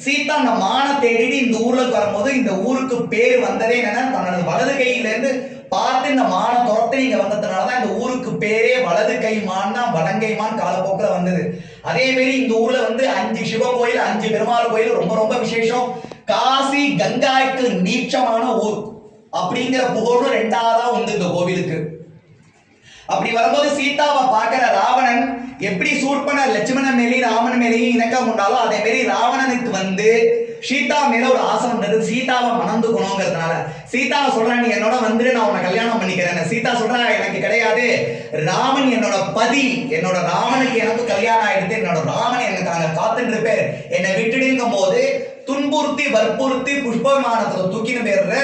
சீதா அந்த மானை தேடிட்டு இந்த ஊருக்கு வரும்போது இந்த ஊருக்கு பேர் வந்ததே என்னன்னா தன்னோட வலது கையில இருந்து பார்த்து இந்த மானை துரத்து நீங்க வந்ததுனாலதான் இந்த ஊருக்கு பேரே வலது கை மான் தான் வலங்கை மான் காலப்போக்கில் வந்தது. அதே மாதிரி இந்த ஊர்ல வந்து 5 சிவ கோயில் 5 பெருமாள் கோயில் ரொம்ப ரொம்ப விசேஷம். காசி கங்காய்க்கு நீச்சமான ஊர் அப்படிங்கிற புகழும் 2ஆவதா உண்டு இந்த கோவிலுக்கு. அப்படி வரும்போது சீதாவை பார்க்கிற ராவணன் எப்படி சூட் பண்ண லட்சுமணன் மேலேயும் ராமன் மேலேயும் இணக்கம் உண்டாலோ அதே மாதிரி ராவணனுக்கு வந்து சீதா மேல ஒரு ஆசை வந்தது. சீதாவை மணந்துக்கணுங்கிறதுனால சீதாவை சொல்றான், நீ என்னோட வந்துட்டு நான் உன்னை கல்யாணம் பண்ணிக்கிறேன். சீதா சொல்றா, எனக்கு கிடையாது, ராமன் என்னோட பதி, என்னோட ராமனுக்கு எனக்கு கல்யாணம் ஆயிடுது, என்னோட ராமன் எனக்கு அங்க காத்துட்டு இருப்பாரு, என்னை விட்டுடுங்கும் போது துன்புறுத்தி வற்புறுத்தி புஷ்பவிமானத்துல தூக்கின்னு போயிடுற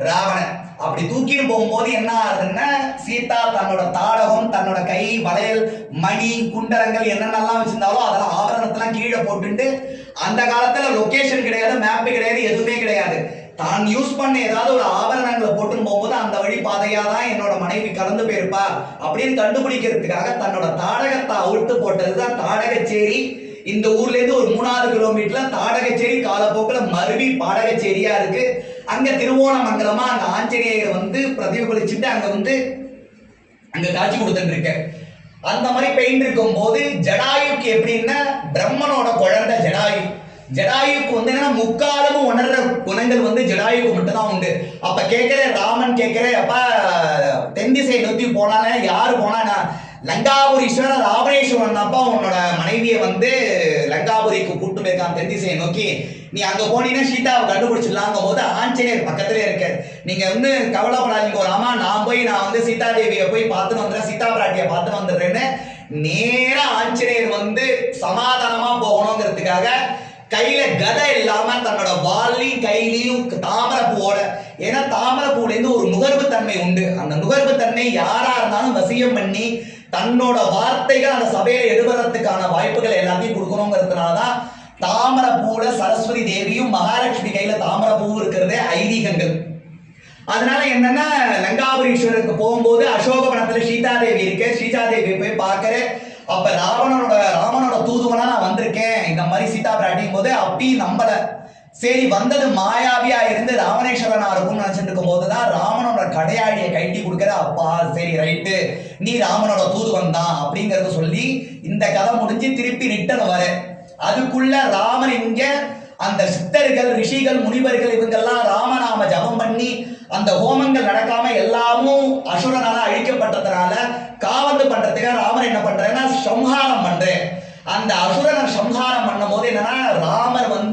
ராவணன். அப்படி தூக்கிட்டு போகும்போது என்ன ஆகுதுன்னா சீதா தன்னோட தாடகம் தன்னோட கை வளையல் மணி குண்டலங்கள் என்னென்னலாம் வச்சிருந்தாலும் அதெல்லாம் ஆபரணத்தெல்லாம் கீழே போட்டுட்டு, அந்த காலத்துல லொகேஷன் கிடையாது, மேப் கிடையாது, எதுவுமே கிடையாது, தான் யூஸ் பண்ண ஏதாவது ஒரு ஆபரணங்களை போட்டுன்னு போகும்போது அந்த வழி பாதையா தான் என்னோட மனைவி கலந்து போயிருப்பா அப்படின்னு கண்டுபிடிக்கிறதுக்காக தன்னோட தாடகத்தை அவிழ்த்து போட்டதுதான் தாடகச்சேரி. இந்த ஊர்ல இருந்து ஒரு 3 கிலோமீட்டர்ல தாடகச்சேரி காலப்போக்கில் மருவி பாடகச்சேரியா இருக்கு. அங்க திருவோணமங்கலமா அங்க ஆஞ்சநேயர் வந்து பிரதிபலிச்சுட்டு அங்க வந்து அங்க காட்சி கொடுத்துட்டு இருக்க. அந்த மாதிரி பெயிண்ட் இருக்கும் போது ஜடாயுக்கு எப்படின்னா பிரம்மனோட குழந்தை ஜடாயு. ஜடாயுக்கு வந்து என்னன்னா முக்காலமும் உணர்ற குணங்கள் வந்து ஜடாயுக்கு மட்டும் தான் உண்டு. அப்ப கேட்கிற ராமன் கேட்கிற, அப்ப தென் திசை நோக்கி போனானே யாரு போனா, லங்காபுரீஸ்வரர் ராவணேஸ்வரன் அப்பா உன்னோட மனைவியை வந்து லங்காபுரிக்கு கூட்டு போயிருக்கான் தென் திசையை நோக்கி, நீ அங்க போனீங்கன்னா சீதாவை கண்டுபிடிச்சிடலாங்கும் போது ஆஞ்சநேயர் பக்கத்துல இருக்காரு. நீங்க வந்து கவலைப்படாதீங்க ராமா, நான் வந்து சீதா தேவியை போய் பார்த்துன்னு வந்துடுறேன், சீதா பிராட்டியை பார்த்துன்னு வந்துடுறேன்னு நேரா ஆஞ்சநேயர் வந்து சமாதானமா போகணுங்கிறதுக்காக கையில கதை இல்லாம தன்னோட வாலியும் கையிலையும் தாமரப்பூவோட, ஏன்னா தாமரப்பூல இருந்து ஒரு நுகர்வு தன்மை உண்டு. அந்த நுகர்வு தன்மை யாரா இருந்தாலும் வசியம் பண்ணி தன்னோட வார்த்தைகள் அந்த சபையில எடுபடுறதுக்கான வாய்ப்புகள் எல்லாத்தையும் கொடுக்கணுங்கிறதுனாலதான் தாமரப்பூல சரஸ்வதி தேவியும் மகாலட்சுமி கையில தாமரப்பூ இருக்கிறதே ஐதீகங்கள். அதனால என்னன்னா லங்காபுரீஸ்வரருக்கு போகும்போது அசோகவனத்துல சீதாதேவி இருக்கு, சீதாதேவி போய் பார்க்கிற. அப்ப ராமனோட தூதுவனா நான் வந்திருக்கேன் இந்த மாதிரி சீதா பிராட்டியும் போது அப்பயும் நம்பல. சரி வந்தது மாயாவியா இருந்து ராவணேஸ்வரனா இருக்கும்னு நினைச்சிட்டு இருக்கும் போதுதான் ராமனோட கடையாடியை கைட்டி கொடுக்கிற. அப்பா சரி ரைட்டு, நீ ராமனோட தூதுவன் தான் அப்படிங்கறத சொல்லி இந்த கதை முடிஞ்சு திருப்பி ரிட்டர்ன் வர. அதுக்குள்ள ராமன் இங்க அந்த சித்தர்கள் ரிஷிகள் முனிவர்கள் இவங்கெல்லாம் ராமநாம ஜபம் பண்ணி அந்த ஹோமங்கள் நடக்காம எல்லாமும் அசுரனால அழிக்கப்பட்டதுனால காவந்து பண்றதுக்காக ராமர் என்ன பண்றேன்னா சம்ஹாரம் பண்றேன். அந்த அசுரனை சம்ஹாரம் பண்ணும் போது என்னன்னா ராமர் வந்து